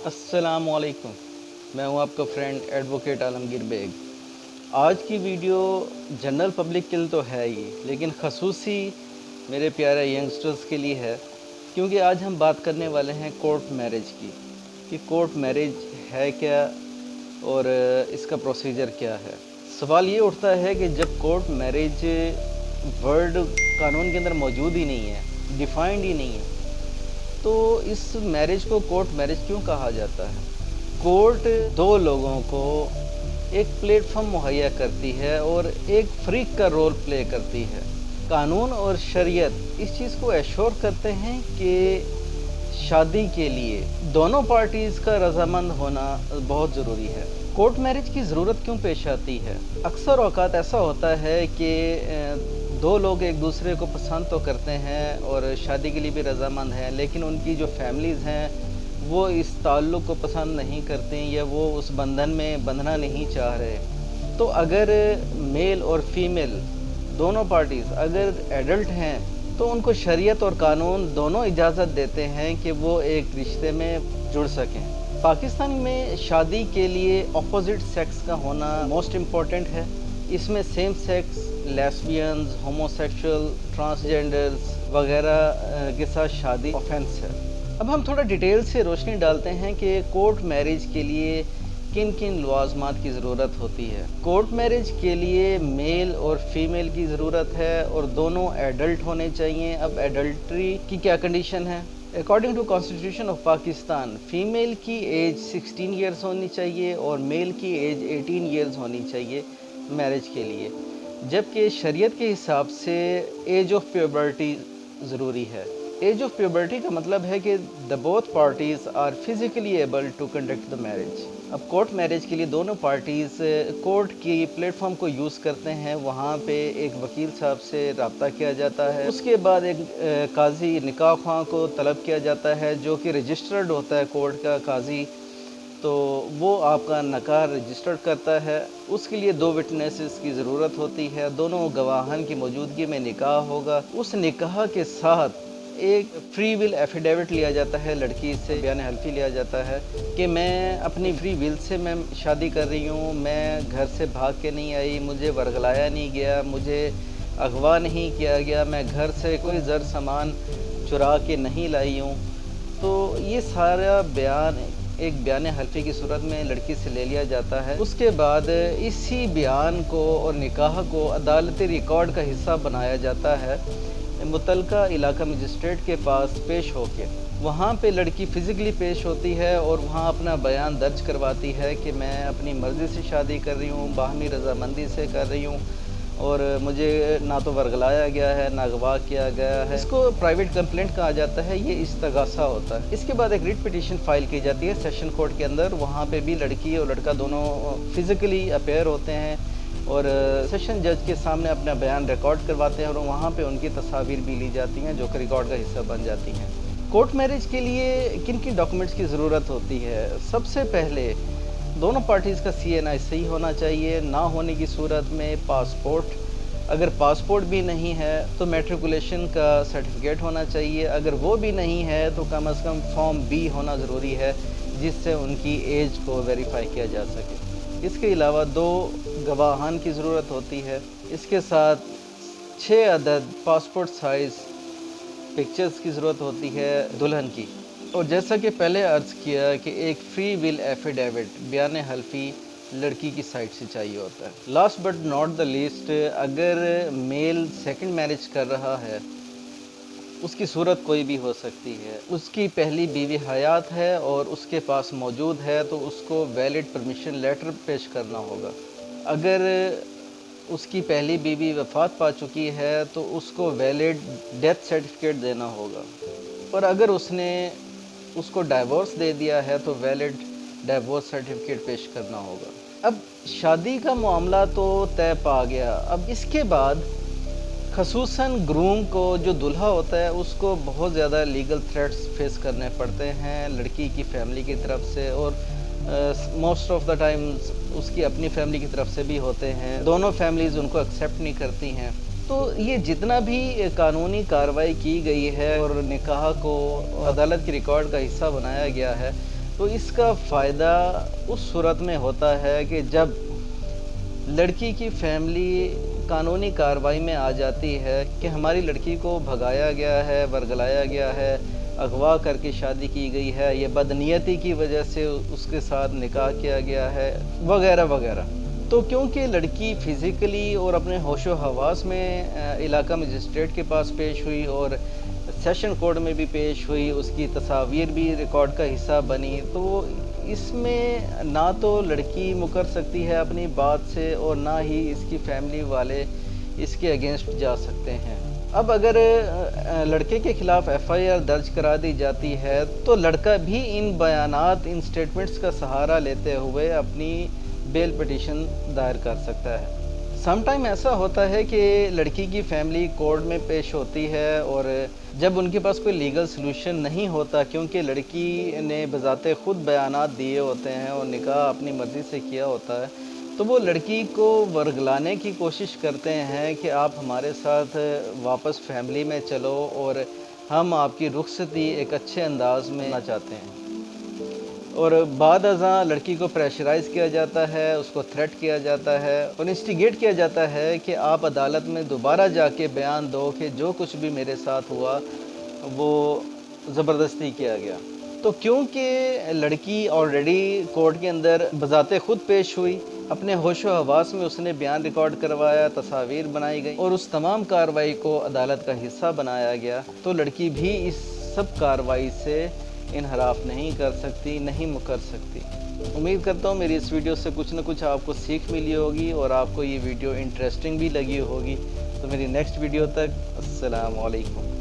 अस्सलाम वालेकुम। मैं हूं आपका फ्रेंड एडवोकेट आलमगीर बेग। आज की वीडियो जनरल पब्लिक के लिए तो है ही, लेकिन ख़ुसूसी मेरे प्यारे यंगस्टर्स के लिए है, क्योंकि आज हम बात करने वाले हैं कोर्ट मैरिज की कि कोर्ट मैरिज है क्या और इसका प्रोसीजर क्या है। सवाल ये उठता है कि जब कोर्ट मैरिज वर्ड कानून के अंदर मौजूद ही नहीं है, डिफाइंड ही नहीं है, तो इस मैरिज को कोर्ट मैरिज क्यों कहा जाता है। कोर्ट दो लोगों को एक प्लेटफॉर्म मुहैया करती है और एक फ्रीक का रोल प्ले करती है। कानून और शरीयत इस चीज़ को एश्योर करते हैं कि शादी के लिए दोनों पार्टीज़ का रजामंद होना बहुत ज़रूरी है। कोर्ट मैरिज की ज़रूरत क्यों पेश आती है? अक्सर औक़ात ऐसा होता है कि दो लोग एक दूसरे को पसंद तो करते हैं और शादी के लिए भी रजामंद हैं, लेकिन उनकी जो फैमिलीज़ हैं वो इस ताल्लुक़ को पसंद नहीं करते या वो उस बंधन में बंधना नहीं चाह रहे। तो अगर मेल और फीमेल दोनों पार्टीज़ अगर एडल्ट हैं तो उनको शरीयत और कानून दोनों इजाज़त देते हैं कि वो एक रिश्ते में जुड़ सकें। पाकिस्तान में शादी के लिए अपोजिट सेक्स का होना मोस्ट इम्पॉर्टेंट है। इसमें same sex, lesbians, homosexual, transgenders वगैरह के साथ शादी ऑफेंस है। अब हम थोड़ा डिटेल से रोशनी डालते हैं कि कोर्ट मैरिज के लिए किन किन लवाज़मात की ज़रूरत होती है। कोर्ट मैरिज के लिए मेल और फीमेल की ज़रूरत है और दोनों एडल्ट होने चाहिए। अब एडल्ट्री की क्या कंडीशन है? According to constitution of Pakistan, female की एज 16 ईयर्स होनी चाहिए और मेल की एज 18 ईयर्स होनी चाहिए मैरिज के लिए, जबकि शरीयत के हिसाब से एज ऑफ प्यूबर्टी ज़रूरी है। एज ऑफ प्यूबर्टी का मतलब है कि the both parties are physically able to conduct the marriage. अब कोर्ट मैरिज के लिए दोनों पार्टीज़ कोर्ट की प्लेटफॉर्म को यूज़ करते हैं। वहाँ पे एक वकील साहब से रब्ता किया जाता है, उसके बाद एक काजी निकाह ख्वाह को तलब किया जाता है जो कि रजिस्टर्ड होता है कोर्ट का काजी, तो वो आपका निकाह रजिस्टर्ड करता है। उसके लिए दो विटनेसेस की ज़रूरत होती है, दोनों गवाहन की मौजूदगी में निकाह होगा। उस निकाह के साथ एक फ्री विल एफिडेविट लिया जाता है, लड़की से बयान हल्फी लिया जाता है कि मैं अपनी फ्री विल से मैं शादी कर रही हूँ, मैं घर से भाग के नहीं आई, मुझे वर्गलाया नहीं गया, मुझे अगवा नहीं किया गया, मैं घर से कोई ज़र सामान चुरा के नहीं लाई हूँ। तो ये सारा बयान एक बयान हल्फी की सूरत में लड़की से ले लिया जाता है। उसके बाद इसी बयान को और निकाह को अदालती रिकॉर्ड का हिस्सा बनाया जाता है। मुतलका इलाका मजिस्ट्रेट के पास पेश होके वहाँ पे लड़की फ़िज़िकली पेश होती है और वहाँ अपना बयान दर्ज करवाती है कि मैं अपनी मर्ज़ी से शादी कर रही हूँ, बाहमी रजामंदी से कर रही हूँ और मुझे ना तो वर्गलाया गया है ना अगवा किया गया है। इसको प्राइवेट कंप्लेंट कहा जाता है, ये इस्तगासा होता है। इसके बाद एक रिट पिटीशन फाइल की जाती है सेशन कोर्ट के अंदर। वहाँ पे भी लड़की और लड़का दोनों फ़िज़िकली अपेयर होते हैं और सेशन जज के सामने अपना बयान रिकॉर्ड करवाते हैं और वहाँ पे उनकी तस्वीर भी ली जाती हैं जो कि रिकॉर्ड का हिस्सा बन जाती हैं। कोर्ट मैरिज के लिए किन किन डॉक्यूमेंट्स की ज़रूरत होती है? सबसे पहले दोनों पार्टीज़ का CNI सही होना चाहिए। ना होने की सूरत में पासपोर्ट, अगर पासपोर्ट भी नहीं है तो मैट्रिकुलेशन का सर्टिफिकेट होना चाहिए। अगर वो भी नहीं है तो कम से कम फॉर्म B होना ज़रूरी है जिससे उनकी एज को वेरीफाई किया जा सके। इसके अलावा दो गवाहान की ज़रूरत होती है। इसके साथ 6 अदद पासपोर्ट साइज़ पिक्चर्स की ज़रूरत होती है दुल्हन की। और जैसा कि पहले अर्ज़ किया कि एक फ्री विल एफिडेविट बयान हल्फी लड़की की साइड से चाहिए होता है। Last but not the least, अगर मेल सेकंड मैरिज कर रहा है उसकी सूरत कोई भी हो सकती है। उसकी पहली बीवी हयात है और उसके पास मौजूद है तो उसको वैलिड परमिशन लेटर पेश करना होगा। अगर उसकी पहली बीवी वफ़ात पा चुकी है तो उसको वैलिड डेथ सर्टिफिकेट देना होगा। और अगर उसने उसको डाइवोर्स दे दिया है तो वैलिड डाइवोर्स सर्टिफिकेट पेश करना होगा। अब शादी का मामला तो तय पा गया। अब इसके बाद ख़ुसूसन ग्रूम को, जो दुल्हा होता है, उसको बहुत ज़्यादा लीगल थ्रेट्स फेस करने पड़ते हैं लड़की की फैमिली की तरफ से और मोस्ट ऑफ द टाइम्स उसकी अपनी फैमिली की तरफ से भी होते हैं। दोनों फैमिलीज़ उनको एक्सेप्ट नहीं करती हैं। तो ये जितना भी कानूनी कार्रवाई की गई है और निकाह को अदालत के रिकॉर्ड का हिस्सा बनाया गया है, تو اس کا فائدہ اس صورت میں ہوتا ہے کہ جب لڑکی کی فیملی قانونی کارروائی میں آ جاتی ہے کہ ہماری لڑکی کو بھگایا گیا ہے، ورگلایا گیا ہے، اغوا کر کے شادی کی گئی ہے، یہ بدنیتی کی وجہ سے اس کے ساتھ نکاح کیا گیا ہے، وغیرہ وغیرہ۔ تو کیونکہ لڑکی فزیکلی اور اپنے ہوش و حواس میں علاقہ مجسٹریٹ کے پاس پیش ہوئی اور سیشن کورٹ میں بھی پیش ہوئی، اس کی تصاویر بھی ریکارڈ کا حصہ بنی، تو اس میں نہ تو لڑکی مکر سکتی ہے اپنی بات سے اور نہ ہی اس کی فیملی والے اس کے اگینسٹ جا سکتے ہیں۔ اب اگر لڑکے کے خلاف ایف آئی آر درج کرا دی جاتی ہے تو لڑکا بھی ان بیانات، ان سٹیٹمنٹس کا سہارا لیتے ہوئے اپنی بیل پٹیشن دائر کر سکتا ہے۔ سم ٹائم ایسا ہوتا ہے کہ لڑکی کی فیملی کورٹ میں پیش ہوتی ہے اور جب ان کے پاس کوئی لیگل سلوشن نہیں ہوتا، کیونکہ لڑکی نے بذات خود بیانات دیے ہوتے ہیں اور نکاح اپنی مرضی سے کیا ہوتا ہے، تو وہ لڑکی کو ورگلانے کی کوشش کرتے ہیں کہ آپ ہمارے ساتھ واپس فیملی میں چلو اور ہم آپ کی رخصتی ایک اچھے انداز میں کرنا چاہتے ہیں۔ اور بعد ازاں لڑکی کو پریشرائز کیا جاتا ہے، اس کو تھریٹ کیا جاتا ہے اور انسٹیگیٹ کیا جاتا ہے کہ آپ عدالت میں دوبارہ جا کے بیان دو کہ جو کچھ بھی میرے ساتھ ہوا وہ زبردستی کیا گیا۔ تو کیونکہ لڑکی آلریڈی کورٹ کے اندر بذات خود پیش ہوئی، اپنے ہوش و حواس میں اس نے بیان ریکارڈ کروایا، تصاویر بنائی گئی اور اس تمام کارروائی کو عدالت کا حصہ بنایا گیا، تو لڑکی بھی اس سب کارروائی سے انحراف نہیں کر سکتی، نہیں مکر سکتی۔ امید کرتا ہوں میری اس ویڈیو سے کچھ نہ کچھ آپ کو سیکھ ملی ہوگی اور آپ کو یہ ویڈیو انٹرسٹنگ بھی لگی ہوگی۔ تو میری نیکسٹ ویڈیو تک السلام علیکم۔